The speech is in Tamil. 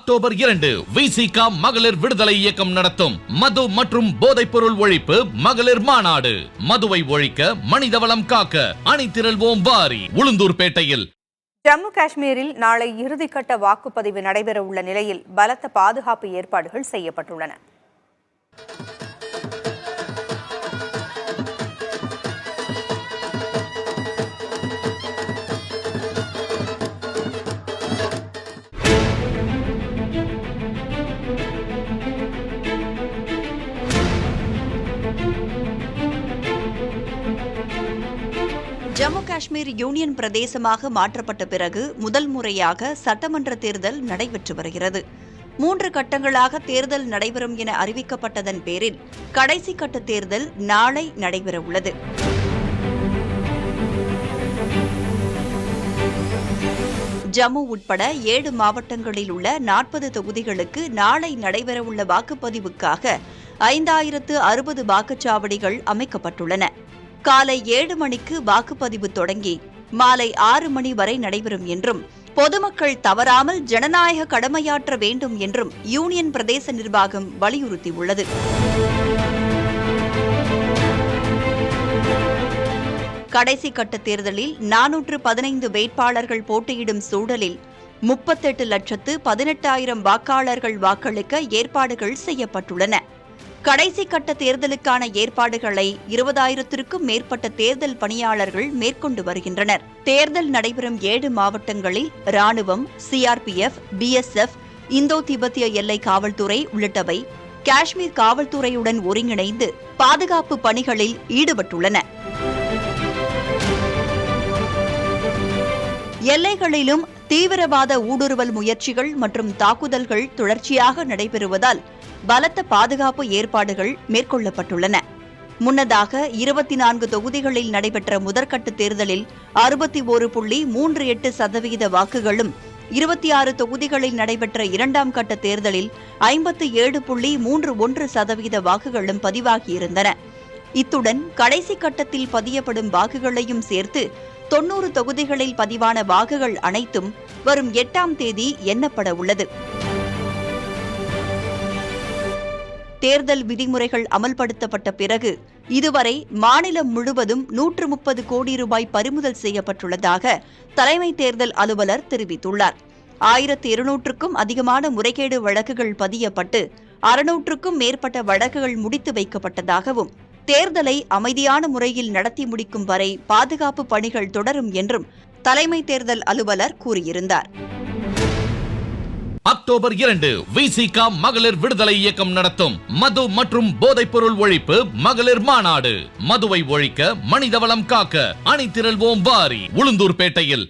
அக்டோபர் 2 விசிக மகளிர் விடுதலை இயக்கம் நடத்தும் மது மற்றும் போதைப் பொருள் ஒழிப்பு மகளிர் மாநாடு. மதுவை ஒழிக்க, மனிதவளம் காக்க அணிதிரள்வோம் வாரி. உளுந்தூர்பேட்டையில். ஜம்மு காஷ்மீரில் நாளை இறுதிக்கட்ட வாக்குப்பதிவு நடைபெற உள்ள நிலையில் பலத்த பாதுகாப்பு ஏற்பாடுகள் செய்யப்பட்டுள்ளன. ஜம்மு காஷ்மீர் யூனியன் பிரதேசமாக மாற்றப்பட்ட பிறகு முதல் முறையாக சட்டமன்ற தேர்தல் நடைபெற்று வருகிறது. 3 கட்டங்களாக தேர்தல் நடைபெறும் என அறிவிக்கப்பட்டதன் பேரில் கடைசி கட்ட தேர்தல் நாளை நடைபெறவுள்ளது. ஜம்மு உட்பட 7 மாவட்டங்களில் உள்ள 40 தொகுதிகளுக்கு நாளை நடைபெறவுள்ள வாக்குப்பதிவுக்காக 5060 வாக்குச்சாவடிகள் அமைக்கப்பட்டுள்ளன. காலை 7 மணிக்கு வாக்குப்பதிவு தொடங்கி மாலை 6 மணி வரை நடைபெறும் என்றும் பொதுமக்கள் தவறாமல் ஜனநாயக கடமையாற்ற வேண்டும் என்றும் யூனியன் பிரதேச நிர்வாகம் வலியுறுத்தியுள்ளது. கடைசி கட்ட தேர்தலில் 415 வேட்பாளர்கள் போட்டியிடும் சூழலில் 38,18,000 வாக்காளர்கள் வாக்களிக்க ஏற்பாடுகள் செய்யப்பட்டுள்ளன. கடைசி கட்ட தேர்தலுக்கான ஏற்பாடுகளை 20,000க்கும் மேற்பட்ட தேர்தல் பணியாளர்கள் மேற்கொண்டு வருகின்றனர். தேர்தல் நடைபெறும் 7 மாவட்டங்களில் ராணுவம், சிஆர்பிஎஃப், பிஎஸ்எஃப், இந்தோ திபெத்திய எல்லை காவல்துறை உள்ளிட்டவை காஷ்மீர் காவல்துறையுடன் ஒருங்கிணைந்து பாதுகாப்பு பணிகளில் ஈடுபட்டுள்ளன. எல்லைகளிலும் தீவிரவாத ஊடுருவல் முயற்சிகள் மற்றும் தாக்குதல்கள் தொடர்ச்சியாக நடைபெறுவதால் பலத்த பாதுகாப்பு ஏற்பாடுகள் மேற்கொள்ளப்பட்டுள்ளன. முன்னதாக 24 தொகுதிகளில் நடைபெற்ற முதற்கட்ட தேர்தலில் 61.38% வாக்குகளும், 26 தொகுதிகளில் நடைபெற்ற 2ஆம் கட்ட தேர்தலில் 57.31% வாக்குகளும் பதிவாகியிருந்தன. இத்துடன் கடைசி கட்டத்தில் பதியப்படும் வாக்குகளையும் சேர்த்து 90 தொகுதிகளில் பதிவான வாக்குகள் அனைத்தும் வரும் 8ஆம் தேதி எண்ணப்பட உள்ளது. தேர்தல் விதிமுறைகள் அமல்படுத்தப்பட்ட பிறகு இதுவரை மாநிலம் முழுவதும் 130 கோடி ரூபாய் பறிமுதல் செய்யப்பட்டுள்ளதாக தலைமை தேர்தல் அலுவலர் தெரிவித்துள்ளார். 1200க்கும் அதிகமான முறைகேடு வழக்குகள் பதியப்பட்டு 600க்கும் மேற்பட்ட வழக்குகள் முடித்து வைக்கப்பட்டதாகவும், தேர்தலை அமைதியான முறையில் நடத்தி முடிக்கும் வரை பாதுகாப்பு பணிகள் தொடரும் என்றும் தலைமை தேர்தல் அலுவலர் கூறியிருந்தார். அக்டோபர் 2 விசிக மகளிர் விடுதலை இயக்கம் நடத்தும் மது மற்றும் போதைப் பொருள் ஒழிப்பு மகளிர் மாநாடு. மதுவை ஒழிக்க, மனிதவளம் காக்க அணிதிரள்வோம் வாரி. உளுந்தூர்பேட்டையில்.